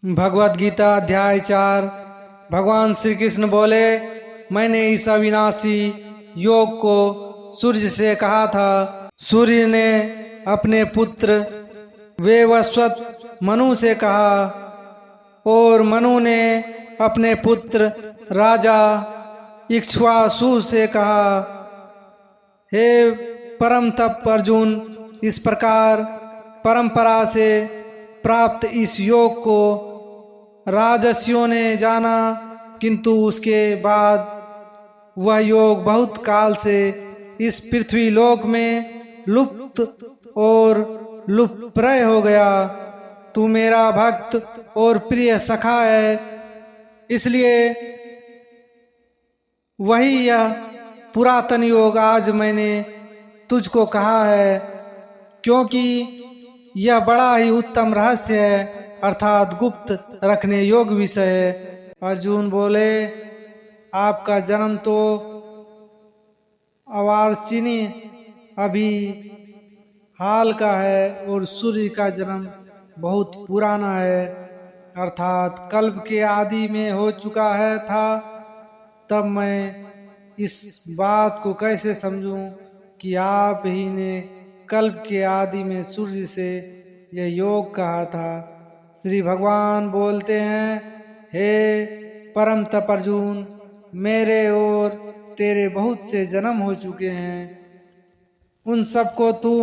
भगवद गीता अध्याय 4। भगवान श्री कृष्ण बोले, मैंने इस अविनाशी योग को सूर्य से कहा था। सूर्य ने अपने पुत्र वैवस्वत मनु से कहा और मनु ने अपने पुत्र राजा इक्ष्वाकु से कहा। हे परम तप अर्जुन, इस प्रकार परंपरा से प्राप्त इस योग को राजर्षियों ने जाना, किंतु उसके बाद वह योग बहुत काल से इस पृथ्वी लोक में लुप्त और लुप्तप्राय हो गया। तू मेरा भक्त और प्रिय सखा है, इसलिए वही यह पुरातन योग आज मैंने तुझको कहा है, क्योंकि यह बड़ा ही उत्तम रहस्य है, अर्थात गुप्त रखने योग्य विषय है। अर्जुन बोले, आपका जन्म तो अर्वाचीन अभी हाल का है और सूर्य का जन्म बहुत पुराना है, अर्थात कल्प के आदि में हो चुका है था। तब मैं इस बात को कैसे समझूं कि आप ही ने कल्प के आदि में सूर्य से यह योग कहा था। श्री भगवान बोलते हैं, हे परम तप अर्जुन, मेरे और तेरे बहुत से जन्म हो चुके हैं, उन सबको तू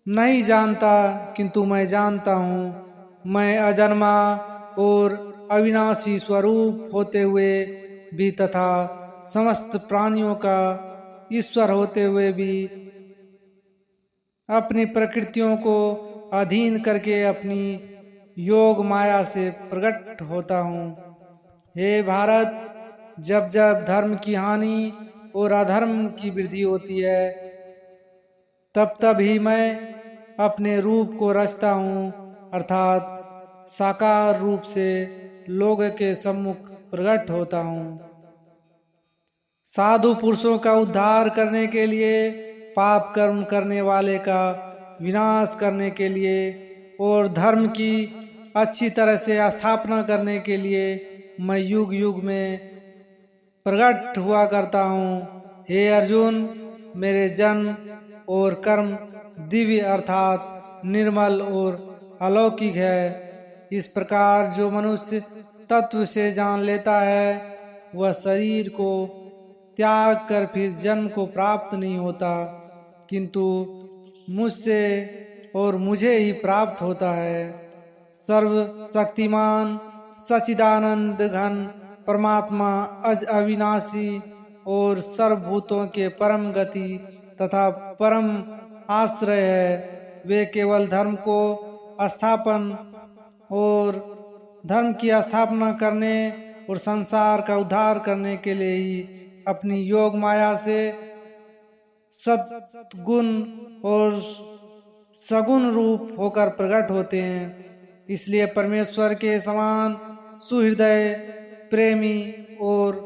नहीं जानता, किंतु मैं जानता हूँ। मैं अजन्मा और अविनाशी स्वरूप होते हुए भी तथा समस्त प्राणियों का ईश्वर होते हुए भी अपनी प्रकृतियों को अधीन करके अपनी योग माया से प्रकट होता हूँ। हे भारत, जब जब धर्म की हानि और अधर्म की वृद्धि होती है, तब तब ही मैं अपने रूप को रचता हूँ, अर्थात साकार रूप से लोगों के सम्मुख प्रकट होता हूँ। साधु पुरुषों का उद्धार करने के लिए, पाप कर्म करने वाले का विनाश करने के लिए और धर्म की अच्छी तरह से स्थापना करने के लिए मैं युग युग में प्रकट हुआ करता हूँ। हे अर्जुन, मेरे जन्म और कर्म दिव्य अर्थात निर्मल और अलौकिक है। इस प्रकार जो मनुष्य तत्व से जान लेता है, वह शरीर को त्याग कर फिर जन्म को प्राप्त नहीं होता, किंतु मुझसे और मुझे ही प्राप्त होता है। सर्व शक्तिमान सच्चिदानंद घन परमात्मा अज अविनाशी और सर्वभूतों के परम गति तथा परम आश्रय है। वे केवल धर्म को स्थापन और धर्म की स्थापना करने और संसार का उद्धार करने के लिए ही अपनी योग माया से सद्गुण और सगुण रूप होकर प्रकट होते हैं। इसलिए परमेश्वर के समान सुहृदय, प्रेमी और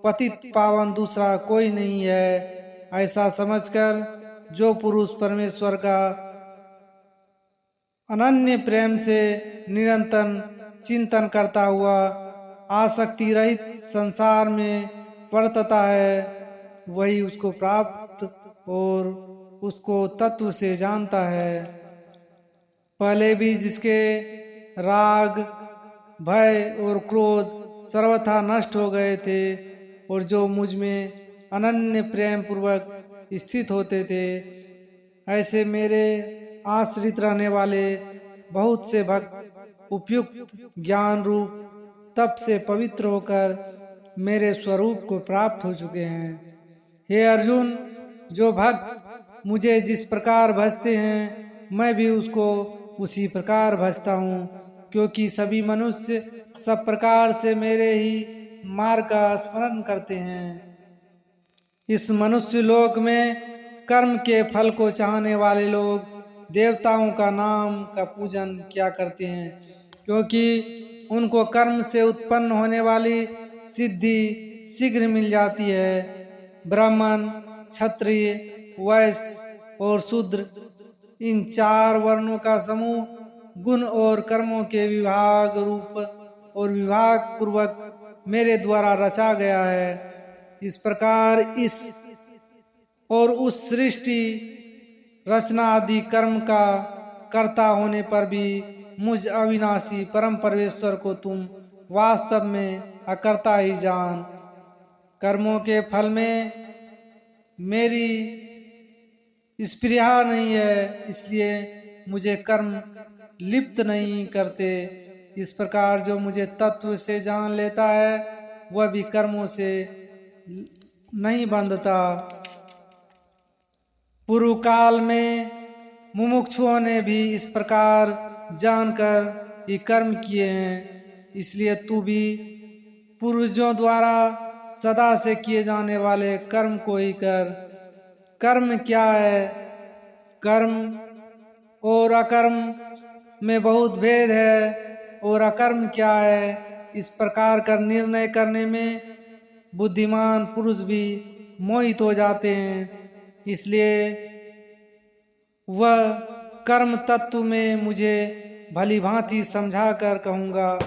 पतित पावन दूसरा कोई नहीं है। ऐसा समझकर जो पुरुष परमेश्वर का अनन्य प्रेम से निरंतर चिंतन करता हुआ आसक्ति रहित संसार में वर्तता है, वही उसको प्राप्त और उसको तत्व से जानता है। पहले भी जिसके राग, भय और क्रोध सर्वथा नष्ट हो गए थे और जो मुझ में अनन्य प्रेम पूर्वक स्थित होते थे, ऐसे मेरे आश्रित रहने वाले बहुत से भक्त उपयुक्त ज्ञान रूप तप से पवित्र होकर मेरे स्वरूप को प्राप्त हो चुके हैं। हे अर्जुन, जो भक्त मुझे जिस प्रकार भजते हैं, मैं भी उसको उसी प्रकार भजता हूँ, क्योंकि सभी मनुष्य सब प्रकार से मेरे ही मार्ग का स्मरण करते हैं। इस मनुष्य लोक में कर्म के फल को चाहने वाले लोग देवताओं का नाम का पूजन किया करते हैं, क्योंकि उनको कर्म से उत्पन्न होने वाली सिद्धि शीघ्र मिल जाती है। ब्राह्मण, क्षत्रिय, वैश्य और शूद्र, इन चार वर्णों का समूह गुण और कर्मों के विभाग रूप और विभाग पूर्वक मेरे द्वारा रचा गया है। इस प्रकार इस और उस सृष्टि रचना आदि कर्म का कर्ता होने पर भी मुझ अविनाशी परम परमेश्वर को तुम वास्तव में अकर्ता ही जान। कर्मों के फल में मेरी स्पृहा नहीं है, इसलिए मुझे कर्म लिप्त नहीं करते। इस प्रकार जो मुझे तत्व से जान लेता है वह भी कर्मों से नहीं बंधता। पूर्व काल में मुमुक्षुओं ने भी इस प्रकार जानकर ये कर्म किए हैं, इसलिए तू भी पूर्वजों द्वारा सदा से किए जाने वाले कर्म को ही कर। कर्म क्या है? कर्म और अकर्म में बहुत भेद है। और अकर्म क्या है, इस प्रकार का निर्णय करने में बुद्धिमान पुरुष भी मोहित हो जाते हैं। इसलिए वह कर्म तत्व में मुझे भली भांति समझा कर कहूँगा,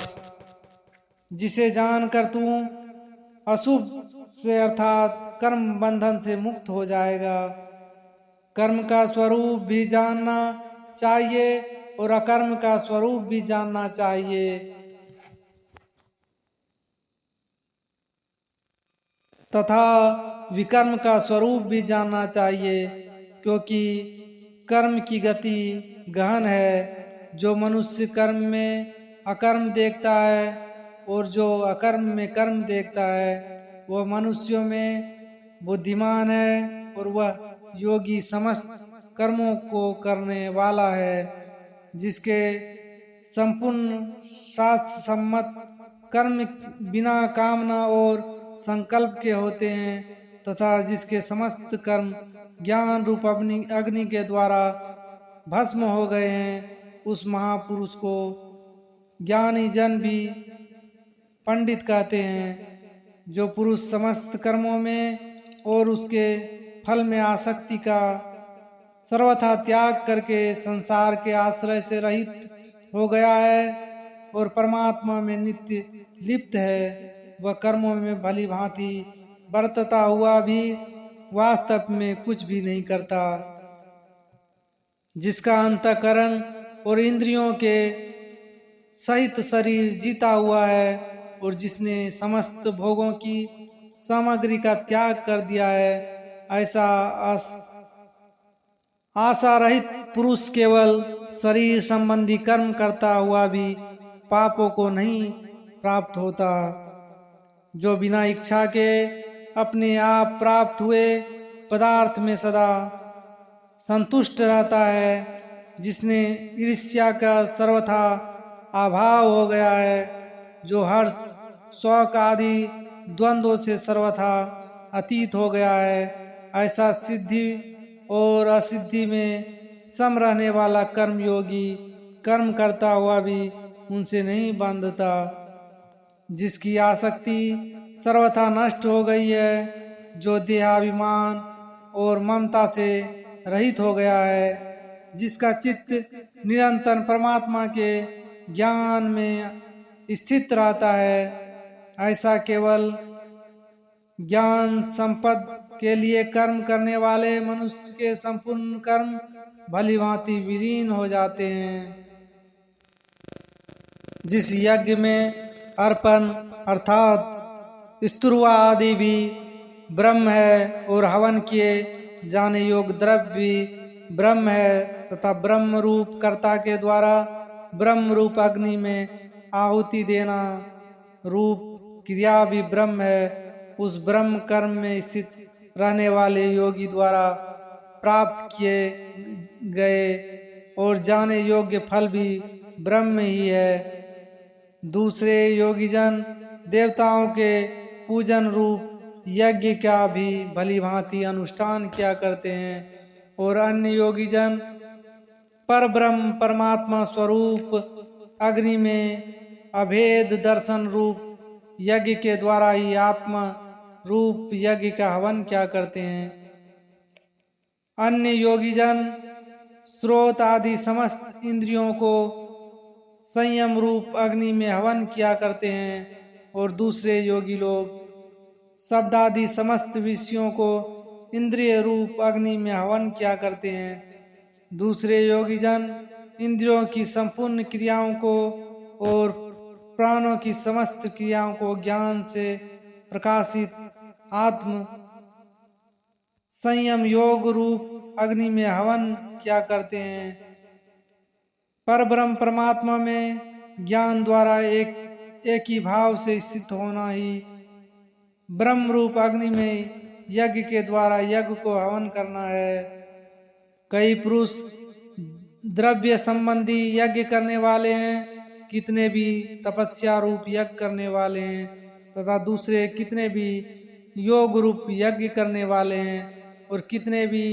जिसे जानकर तू अशुभ से अर्थात कर्म बंधन से मुक्त हो जाएगा। कर्म का स्वरूप भी जानना चाहिए और अकर्म का स्वरूप भी जानना चाहिए तथा विकर्म का स्वरूप भी जानना चाहिए, क्योंकि कर्म की गति गहन है। जो मनुष्य कर्म में अकर्म देखता है और जो अकर्म में कर्म देखता है वह मनुष्यों में बुद्धिमान है और वह योगी समस्त कर्मों को करने वाला है। जिसके संपूर्ण शास्त्र सम्मत कर्म बिना कामना और संकल्प के होते हैं तथा जिसके समस्त कर्म ज्ञान रूप अग्नि के द्वारा भस्म हो गए हैं, उस महापुरुष को ज्ञानी जन भी पंडित कहते हैं। जो पुरुष समस्त कर्मों में और उसके फल में आसक्ति का सर्वथा त्याग करके संसार के आश्रय से रहित हो गया है और परमात्मा में नित्य लिप्त है, वह कर्मों में भली भांति बरतता हुआ भी वास्तव में कुछ भी नहीं करता। जिसका अंतःकरण और इंद्रियों के सहित शरीर जीता हुआ है और जिसने समस्त भोगों की सामग्री का त्याग कर दिया है, ऐसा आशा रहित पुरुष केवल शरीर संबंधी कर्म करता हुआ भी पापों को नहीं प्राप्त होता। जो बिना इच्छा के अपने आप प्राप्त हुए पदार्थ में सदा संतुष्ट रहता है, जिसने ईर्ष्या का सर्वथा अभाव हो गया है, जो हर्ष शौक आदि द्वंद्वों से सर्वथा अतीत हो गया है, ऐसा सिद्धि और असिद्धि में सम रहने वाला कर्मयोगी कर्म करता हुआ भी उनसे नहीं बांधता। जिसकी आसक्ति सर्वथा नष्ट हो गई है, जो देहाभिमान और ममता से रहित हो गया है, जिसका चित्त निरंतर परमात्मा के ज्ञान में स्थित रहता है, ऐसा केवल ज्ञान संपद के लिए कर्म करने वाले मनुष्य के संपूर्ण कर्म भली भांति विलीन हो जाते हैं। जिस यज्ञ में अर्पण अर्थात स्तुर्वा आदि भी ब्रह्म है और हवन किए जाने योग्य द्रव्य भी ब्रह्म है तथा ब्रह्म रूप कर्ता के द्वारा ब्रह्म रूप अग्नि में आहुति देना रूप क्रिया भी ब्रह्म है, उस ब्रह्म कर्म में स्थित रहने वाले योगी द्वारा प्राप्त किए गए और जाने योग्य फल भी ब्रह्म ही है। दूसरे योगीजन देवताओं के पूजन रूप यज्ञ का भी भली भांति अनुष्ठान किया करते हैं और अन्य योगीजन पर ब्रह्म परमात्मा स्वरूप अग्नि में अभेद दर्शन रूप यज्ञ के द्वारा ही आत्मा रूप यज्ञ का हवन क्या करते हैं। अन्य योगीजन स्रोत आदि समस्त इंद्रियों को संयम रूप अग्नि में हवन किया करते हैं और दूसरे योगी लोग शब्दादि समस्त विषयों को इंद्रिय रूप अग्नि में हवन किया करते हैं। दूसरे योगी जन इंद्रियों की संपूर्ण क्रियाओं को और प्राणों की समस्त क्रियाओं को ज्ञान से प्रकाशित आत्म संयम योग रूप अग्नि में हवन किया करते हैं। परब्रह्म परमात्मा में ज्ञान द्वारा एक ही भाव से स्थित होना ही ब्रह्म रूप अग्नि में यज्ञ के द्वारा यज्ञ को हवन करना है। कई पुरुष द्रव्य संबंधी यज्ञ करने वाले हैं, कितने भी तपस्या रूप यज्ञ करने वाले हैं तथा दूसरे कितने भी योग रूप यज्ञ करने वाले हैं और कितने भी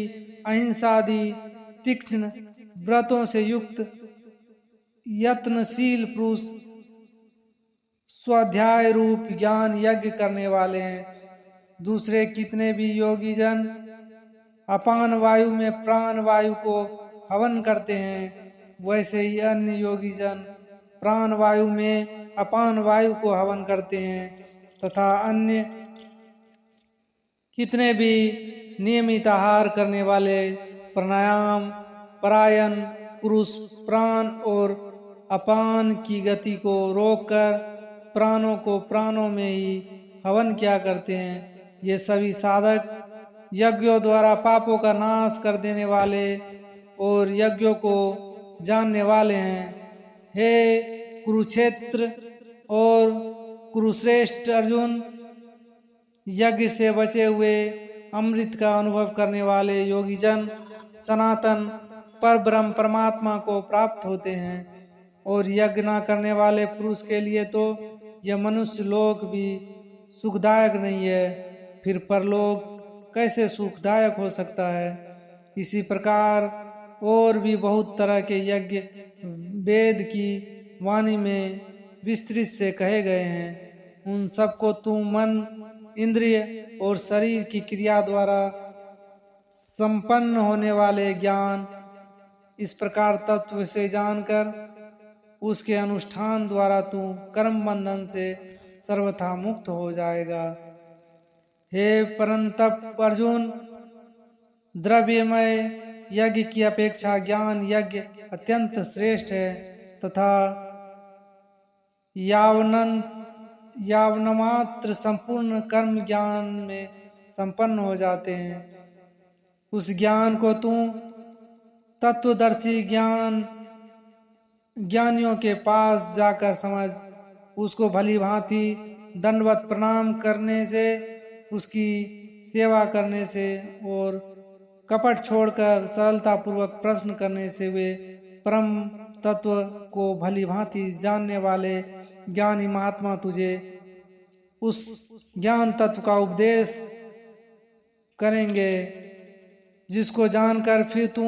अहिंसा आदि तीक्ष्ण व्रतों से युक्त यत्नशील पुरुष स्वाध्याय रूप ज्ञान यज्ञ करने वाले हैं। दूसरे कितने भी योगी जन अपान वायु में प्राण वायु को हवन करते हैं, वैसे ही अन्य योगी जन प्राण वायु में अपान वायु को हवन करते हैं तथा अन्य कितने भी नियमित आहार करने वाले प्राणायाम परायण पुरुष प्राण और अपान की गति को रोककर प्राणों को प्राणों में ही हवन किया करते हैं। ये सभी साधक यज्ञों द्वारा पापों का नाश कर देने वाले और यज्ञों को जानने वाले हैं। हे कुरुक्षेत्र और कुरुश्रेष्ठ अर्जुन, यज्ञ से बचे हुए अमृत का अनुभव करने वाले योगी जन सनातन पर ब्रह्म परमात्मा को प्राप्त होते हैं और यज्ञ न करने वाले पुरुष के लिए तो यह मनुष्य लोक भी सुखदायक नहीं है, फिर परलोक कैसे सुखदायक हो सकता है। इसी प्रकार और भी बहुत तरह के यज्ञ वेद की वाणी में विस्तृत से कहे गए हैं। उन सबको तू मन इंद्रिय और शरीर की क्रिया द्वारा संपन्न होने वाले ज्ञान इस प्रकार तत्व से जानकर उसके अनुष्ठान द्वारा तू कर्म बंधन से सर्वथा मुक्त हो जाएगा। हे परंतप अर्जुन, द्रव्यमय यज्ञ की अपेक्षा ज्ञान यज्ञ अत्यंत श्रेष्ठ है तथा यावनमात्र संपूर्ण कर्म ज्ञान में संपन्न हो जाते हैं। उस ज्ञान को तू तत्वदर्शी ज्ञानियों के पास जाकर समझ, उसको भली भांति दंडवत प्रणाम करने से, उसकी सेवा करने से और कपट छोड़कर सरलता पूर्वक प्रश्न करने से वे परम तत्व को भली भांति जानने वाले ज्ञानी महात्मा तुझे उस ज्ञान तत्व का उपदेश करेंगे, जिसको जानकर फिर तू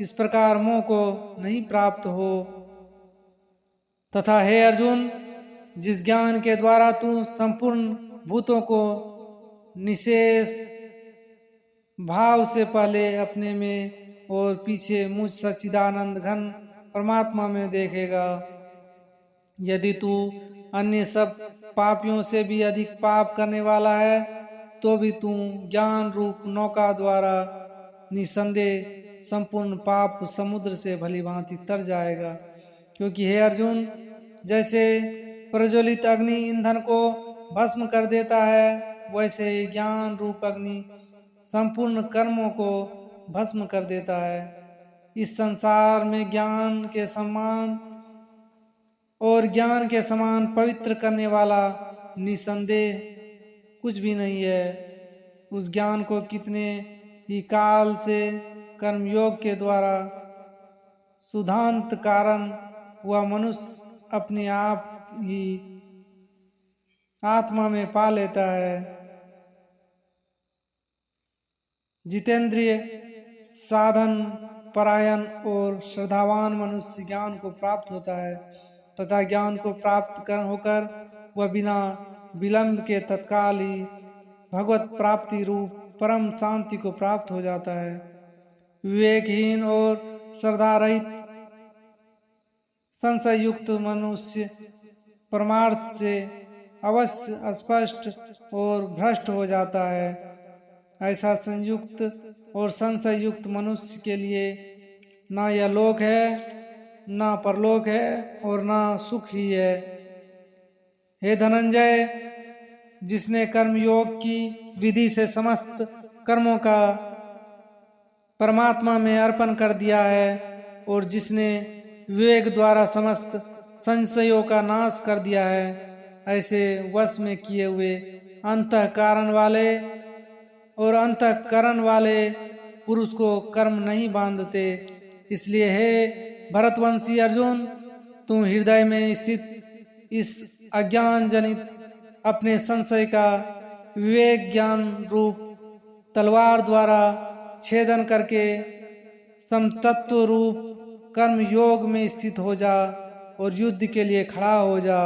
इस प्रकार मोह को नहीं प्राप्त हो। तथा हे अर्जुन, जिस ज्ञान के द्वारा तू संपूर्ण भूतों को निशेष भाव से पहले अपने में और पीछे मुझ सच्चिदानंद घन परमात्मा में देखेगा, यदि तू अन्य सब पापियों से भी अधिक पाप करने वाला है तो भी तू ज्ञान रूप नौका द्वारा निसंदेह संपूर्ण पाप समुद्र से भली भांति तर जाएगा। क्योंकि हे अर्जुन, जैसे प्रज्वलित अग्नि ईंधन को भस्म कर देता है, वैसे ही ज्ञान रूप अग्नि संपूर्ण कर्मों को भस्म कर देता है। इस संसार में ज्ञान के समान पवित्र करने वाला निसंदेह कुछ भी नहीं है। उस ज्ञान को कितने ही काल से कर्मयोग के द्वारा सुधांत कारण हुआ मनुष्य अपने आप ही आत्मा में पा लेता है। जितेंद्रिय साधन परायण और श्रद्धावान मनुष्य ज्ञान को प्राप्त होता है तथा ज्ञान को प्राप्त होकर वह बिना विलंब के तत्काल ही भगवत प्राप्ति रूप परम शांति को प्राप्त हो जाता है। विवेकहीन और श्रद्धा रहित संशय युक्त मनुष्य परमार्थ से अवश्य अस्पष्ट और भ्रष्ट हो जाता है। ऐसा संयुक्त और संशय युक्त मनुष्य के लिए ना यह लोक है, ना परलोक है और ना सुख ही है। हे धनंजय, जिसने कर्मयोग की विधि से समस्त कर्मों का परमात्मा में अर्पण कर दिया है और जिसने विवेक द्वारा समस्त संशयों का नाश कर दिया है, ऐसे वश में किए हुए अंतःकरण वाले पुरुष को कर्म नहीं बांधते। इसलिए हे भरतवंशी अर्जुन, तुम हृदय में स्थित इस अज्ञान जनित अपने संशय का विवेक ज्ञान रूप तलवार द्वारा छेदन करके समतत्व रूप कर्म योग में स्थित हो जा और युद्ध के लिए खड़ा हो जा।